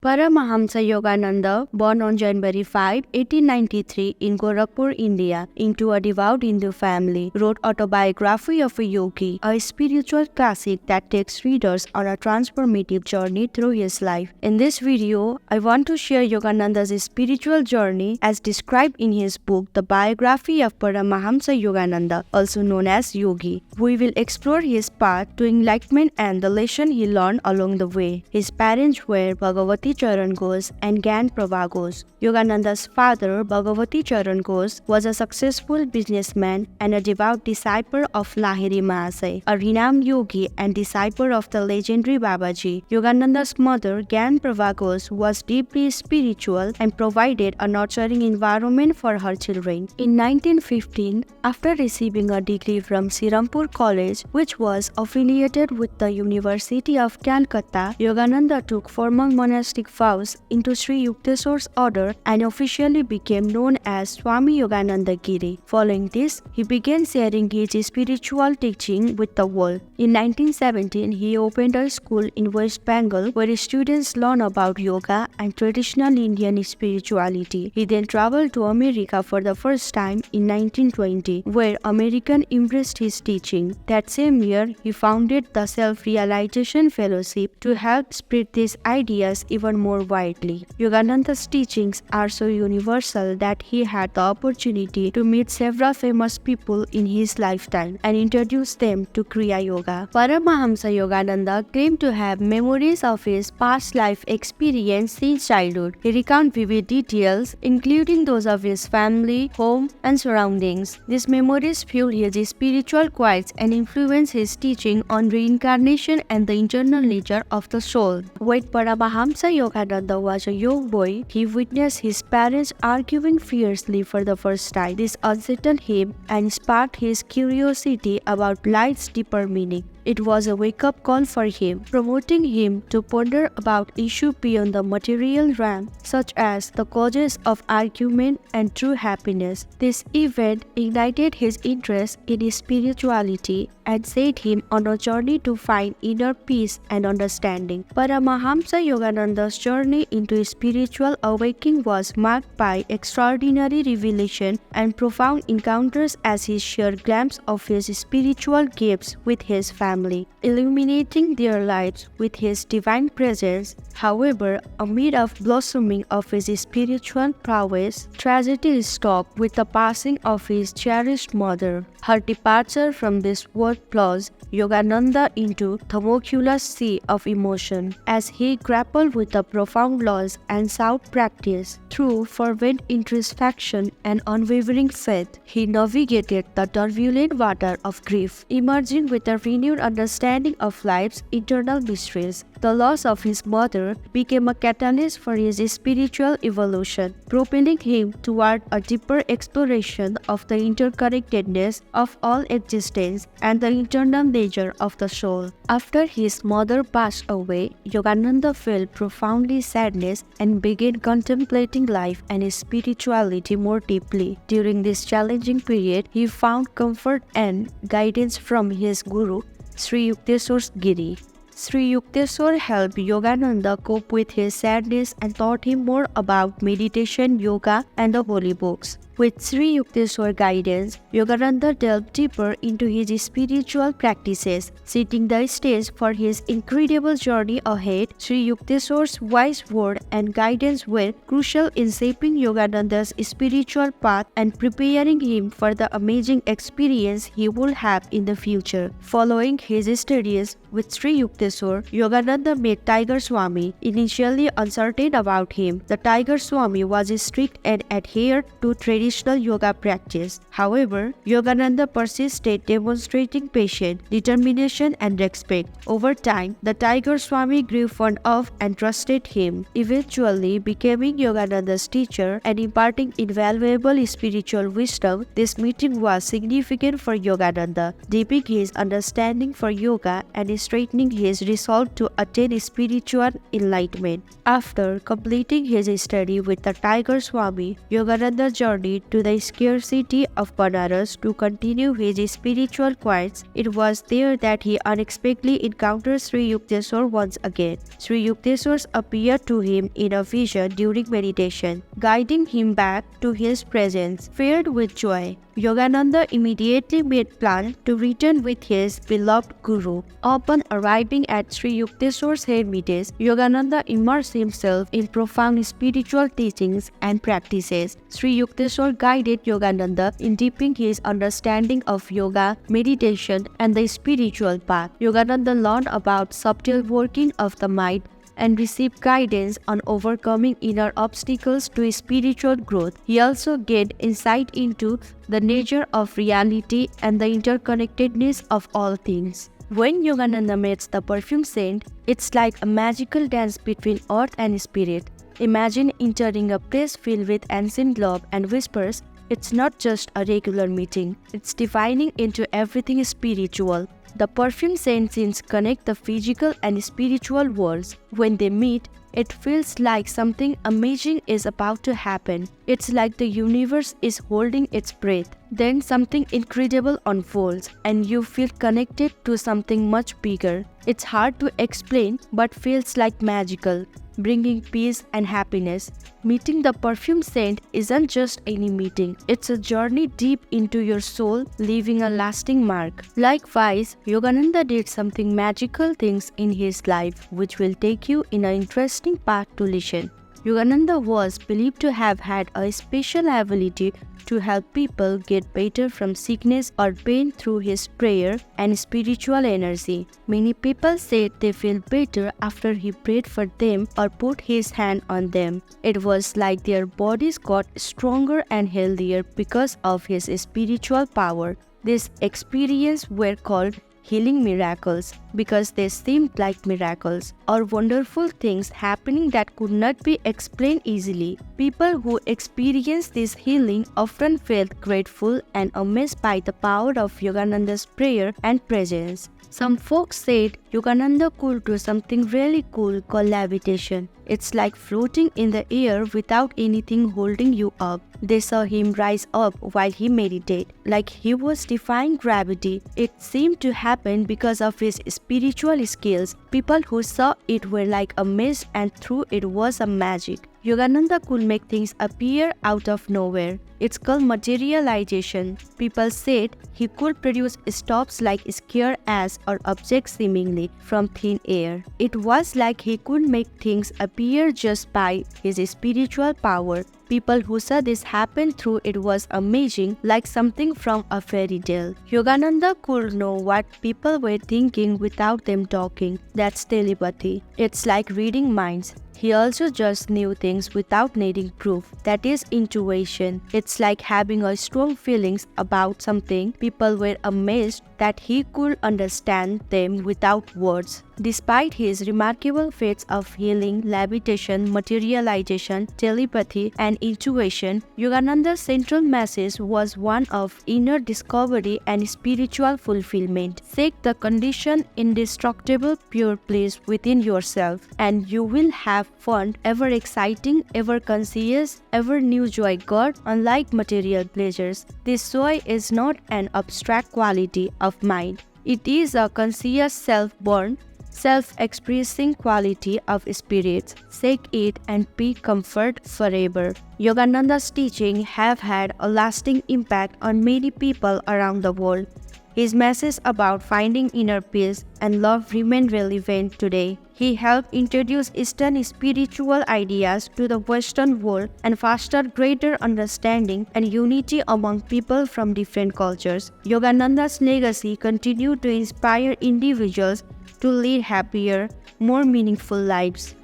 Paramahansa Yogananda, born on January 5, 1893 in Gorakhpur, India, into a devout Hindu family, wrote Autobiography of a Yogi, a spiritual classic that takes readers on a transformative journey through his life. In this video, I want to share Yogananda's spiritual journey as described in his book, The Biography of Paramahansa Yogananda, also known as Yogi. We will explore his path to enlightenment and the lesson he learned along the way. His parents were Bhagavati Charan Ghosh and Gyan Prabha Ghosh. Yogananda's father, Bhagavati Charan Ghosh, was a successful businessman and a devout disciple of Lahiri Mahasaya, a renowned yogi and disciple of the legendary Babaji. Yogananda's mother, Gyan Prabha Ghosh, was deeply spiritual and provided a nurturing environment for her children. In 1915, after receiving a degree from Sirampur College, which was affiliated with the University of Calcutta, Yogananda took formal monastic vows into Sri Yuktesor's order and officially became known as Swami Yogananda Giri. Following this, he began sharing his spiritual teaching with the world. In 1917, he opened a school in West Bengal where students learn about yoga and traditional Indian spirituality. He then traveled to America for the first time in 1920, where Americans embraced his teaching. That same year, he founded the Self-Realization Fellowship to help spread these ideas even more widely. Yogananda's teachings are so universal that he had the opportunity to meet several famous people in his lifetime and introduce them to Kriya Yoga. Paramahamsa Yogananda claimed to have memories of his past life experience since childhood. He recounts vivid details, including those of his family, home, and surroundings. These memories fuel his spiritual qualities and influence his teaching on reincarnation and the internal nature of the soul. When Paramahamsa Yogananda was a young boy, he witnessed his parents arguing fiercely for the first time. This unsettled him and sparked his curiosity about life's deeper meaning. It was a wake-up call for him, promoting him to ponder about issues beyond the material realm, such as the causes of argument and true happiness. This event ignited his interest in spirituality and set him on a journey to find inner peace and understanding. Paramahamsa Yogananda's journey into spiritual awakening was marked by extraordinary revelation and profound encounters as he shared glimpses of his spiritual gifts with his family, illuminating their lives with his divine presence. However, amid the blossoming of his spiritual prowess, tragedy struck with the passing of his cherished mother. Her departure from this world plunged Yogananda into the tumultuous sea of emotion. As he grappled with the profound loss and sought practice, through fervent introspection and unwavering faith, he navigated the turbulent water of grief, emerging with a renewed understanding of life's internal mysteries. The loss of his mother became a catalyst for his spiritual evolution, propelling him toward a deeper exploration of the interconnectedness of all existence and the internal nature of the soul. After his mother passed away, Yogananda felt profoundly sadness and began contemplating life and spirituality more deeply. During this challenging period, he found comfort and guidance from his guru, Sri Yukteswar Giri. Sri Yukteswar helped Yogananda cope with his sadness and taught him more about meditation, yoga, and the holy books. With Sri Yukteswar guidance, Yogananda delved deeper into his spiritual practices, setting the stage for his incredible journey ahead. Sri Yukteswar's wise word and guidance were crucial in shaping Yogananda's spiritual path and preparing him for the amazing experience he would have in the future. Following his studies with Sri Yukteswar, Yogananda met Tiger Swami. Initially uncertain about him, the Tiger Swami was strict and adhered to traditional yoga practice. However, Yogananda persisted, demonstrating patience, determination, and respect. Over time, the Tiger Swami grew fond of and trusted him, eventually becoming Yogananda's teacher and imparting invaluable spiritual wisdom. This meeting was significant for Yogananda, deepening his understanding for yoga and strengthening his resolve to attain spiritual enlightenment. After completing his study with the Tiger Swami, Yogananda journeyed journey to the scarcity of Banaras to continue his spiritual quests, it was there that he unexpectedly encountered Sri Yukteswar once again. Sri Yukteswar appeared to him in a vision during meditation, guiding him back to his presence. Filled with joy, Yogananda immediately made plans to return with his beloved Guru. Upon arriving at Sri Yukteswar's hermitage, Yogananda immersed himself in profound spiritual teachings and practices. Sri Yukteswar guided Yogananda in deepening his understanding of yoga, meditation, and the spiritual path. Yogananda learned about subtle working of the mind and received guidance on overcoming inner obstacles to spiritual growth. He also gained insight into the nature of reality and the interconnectedness of all things. When Yogananda meets the perfume saint, it's like a magical dance between earth and spirit. Imagine entering a place filled with ancient love and whispers. It's not just a regular meeting, it's divining into everything spiritual. The perfume saint scenes connect the physical and spiritual worlds. When they meet, it feels like something amazing is about to happen. It's like the universe is holding its breath. Then something incredible unfolds and you feel connected to something much bigger. It's hard to explain but feels like magical, bringing peace and happiness. Meeting the perfume saint isn't just any meeting. It's a journey deep into your soul, leaving a lasting mark. Likewise, Yogananda did something magical things in his life which will take you in an interesting path to listen. Yogananda was believed to have had a special ability to help people get better from sickness or pain through his prayer and spiritual energy. Many people said they feel better after he prayed for them or put his hand on them. It was like their bodies got stronger and healthier because of his spiritual power. These experiences were called healing miracles because they seemed like miracles or wonderful things happening that could not be explained easily. People who experienced this healing often felt grateful and amazed by the power of Yogananda's prayer and presence. Some folks said Yogananda could do something really cool called levitation. It's like floating in the air without anything holding you up. They saw him rise up while he meditated, like he was defying gravity. It seemed to happen because of his spiritual skills. People who saw it were like amazed and thought it was a magic. Yogananda could make things appear out of nowhere. It's called materialization. People said he could produce stops like square as or objects seemingly from thin air. It was like he could make things appear just by his spiritual power. People who saw this happen through it was amazing, like something from a fairy tale. Yogananda could know what people were thinking without them talking. That's telepathy. It's like reading minds. He also just knew things without needing proof. That is intuition. It's like having a strong feelings about something. People were amazed that he could understand them without words. Despite his remarkable feats of healing, levitation, materialization, telepathy, and intuition, Yogananda's central message was one of inner discovery and spiritual fulfillment. Seek the conditioned, indestructible, pure bliss within yourself, and you will have fun, ever exciting, ever conscious, ever new joy. God, unlike material pleasures, this joy is not an abstract quality of mind. It is a conscious self-born, self-expressing quality of spirits. Seek it and be comfort forever. Yogananda's teachings have had a lasting impact on many people around the world. His message about finding inner peace and love remain relevant today. He helped introduce Eastern spiritual ideas to the Western world and fostered greater understanding and unity among people from different cultures. Yogananda's legacy continued to inspire individuals to lead happier, more meaningful lives.